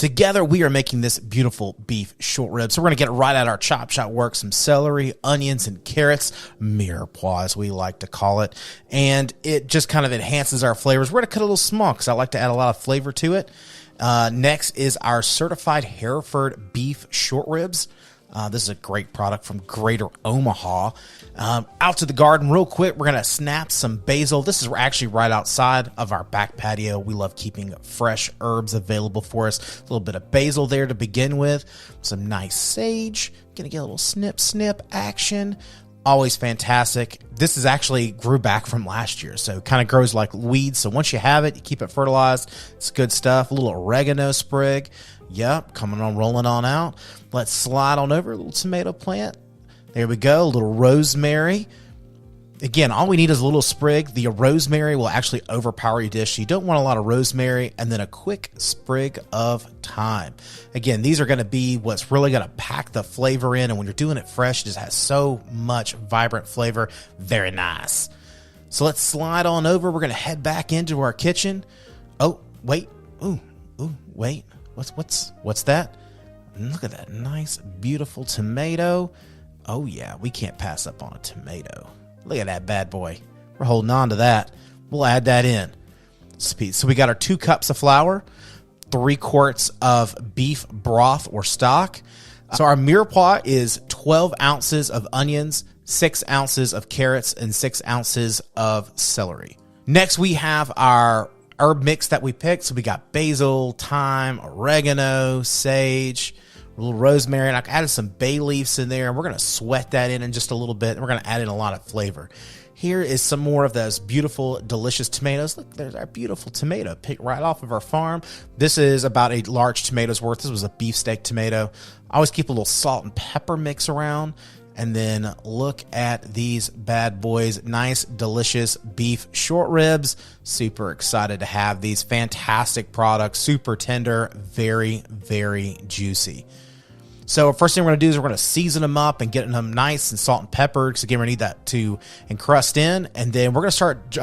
Together, we are making this beautiful beef short rib. So we're going to get right at our chop shop work, some celery, onions, and carrots, mirepoix as we like to call it. And it just kind of enhances our flavors. We're going to cut a little small because I like to add a lot of flavor to it. Next is our certified Hereford beef short ribs. This is a great product from Greater Omaha. Out to the garden real quick. We're going to snap some basil. This is actually right outside of our back patio. We love keeping fresh herbs available for us. A little bit of basil there to begin with. Some nice sage. Going to get a little snip action. Always fantastic. This is actually grew back from last year, so it kind of grows like weeds. So once you have it, you keep it fertilized. It's good stuff. A little oregano sprig. Yep, rolling on out. Let's slide on over a little tomato plant. There we go. A little rosemary. Again, all we need is a little sprig. The rosemary will actually overpower your dish. So you don't want a lot of rosemary, and then a quick sprig of thyme. Again, these are going to be what's really going to pack the flavor in. And when you're doing it fresh, it just has so much vibrant flavor. Very nice. So let's slide on over. We're going to head back into our kitchen. Oh, wait. Ooh, wait. What's that? Look at that nice, beautiful tomato. Oh yeah, we can't pass up on a tomato. Look at that bad boy. We're holding on to that. We'll add that in. So we got our 2 cups of flour, 3 quarts of beef broth or stock. So our mirepoix is 12 ounces of onions, 6 ounces of carrots, and 6 ounces of celery. Next, we have our herb mix that we picked. So we got basil, thyme, oregano, sage, a little rosemary, and I added some bay leaves in there. And we're going to sweat that in just a little bit. And we're going to add in a lot of flavor. Here is some more of those beautiful, delicious tomatoes. Look, there's our beautiful tomato picked right off of our farm. This is about a large tomato's worth. This was a beefsteak tomato. I always keep a little salt and pepper mix around. And then look at these bad boys. Nice, delicious beef short ribs. Super excited to have these fantastic products. Super tender, very, very juicy. So first thing we're going to do is we're going to season them up and get them nice and salt and pepper. Because again, we need that to encrust in. And then we're going to start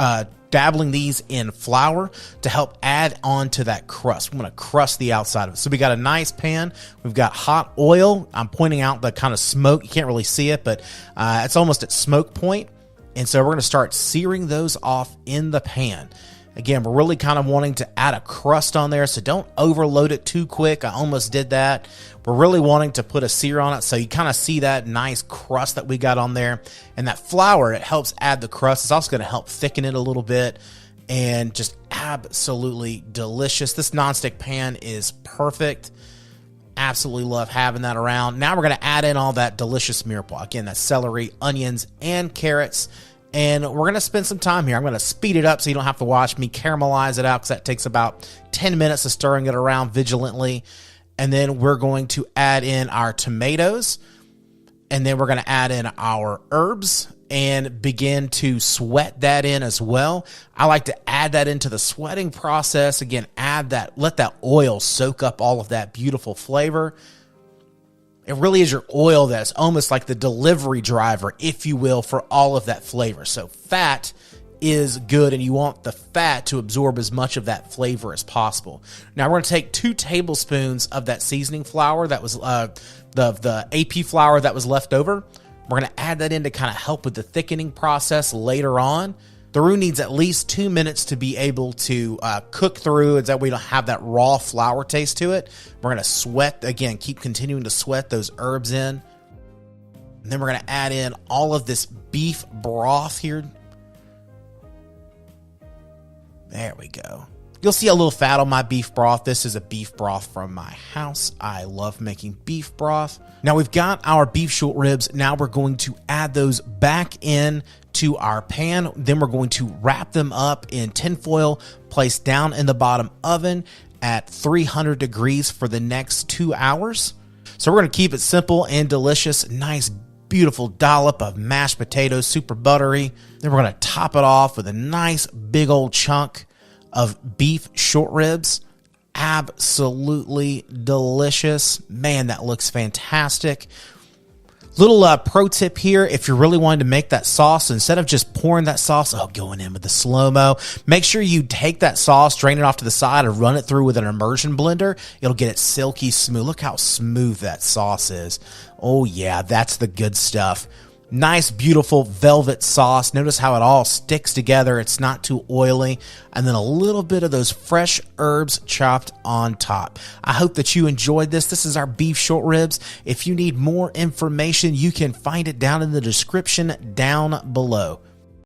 dabbling these in flour to help add on to that crust. We're going to crust the outside of it. So we got a nice pan. We've got hot oil. I'm pointing out the kind of smoke. You can't really see it, but it's almost at smoke point. And so we're going to start searing those off in the pan. Again, we're really kind of wanting to add a crust on there, so don't overload it too quick. I almost did that. We're really wanting to put a sear on it, so you kind of see that nice crust that we got on there. And that flour, it helps add the crust. It's also going to help thicken it a little bit and just absolutely delicious. This nonstick pan is perfect. Absolutely love having that around. Now we're going to add in all that delicious mirepoix. Again, that's celery, onions, and carrots. And we're going to spend some time here. I'm going to speed it up so you don't have to watch me caramelize it out because that takes about 10 minutes of stirring it around vigilantly. And then we're going to add in our tomatoes. And then we're going to add in our herbs and begin to sweat that in as well. I like to add that into the sweating process. Again, add that, let that oil soak up all of that beautiful flavor. It really is your oil that's almost like the delivery driver, if you will, for all of that flavor. So fat is good, and you want the fat to absorb as much of that flavor as possible. Now we're going to take 2 tablespoons of that seasoning flour that was the AP flour that was left over. We're going to add that in to kind of help with the thickening process later on. The roux needs at least 2 minutes to be able to cook through, and that we don't have that raw flour taste to it. We're going to sweat, again, keep continuing to sweat those herbs in. And then we're going to add in all of this beef broth here. There we go. You'll see a little fat on my beef broth. This is a beef broth from my house. I love making beef broth. Now we've got our beef short ribs. Now we're going to add those back in to our pan. Then we're going to wrap them up in tinfoil, placed down in the bottom oven at 300 degrees for the next 2 hours. So we're going to keep it simple and delicious. Nice, beautiful dollop of mashed potatoes, super buttery. Then we're going to top it off with a nice big old chunk of beef short ribs. Absolutely delicious. Man, that looks fantastic. Little pro tip here, if you're really wanting to make that sauce, instead of just pouring that sauce, going in with the slow-mo, make sure you take that sauce, drain it off to the side, and run it through with an immersion blender. It'll get it silky smooth. Look how smooth that sauce is. Oh yeah, that's the good stuff. Nice, beautiful velvet sauce. Notice how it all sticks together. It's not too oily. And then a little bit of those fresh herbs chopped on top. I hope that you enjoyed this. This is our beef short ribs. If you need more information, you can find it down in the description down below.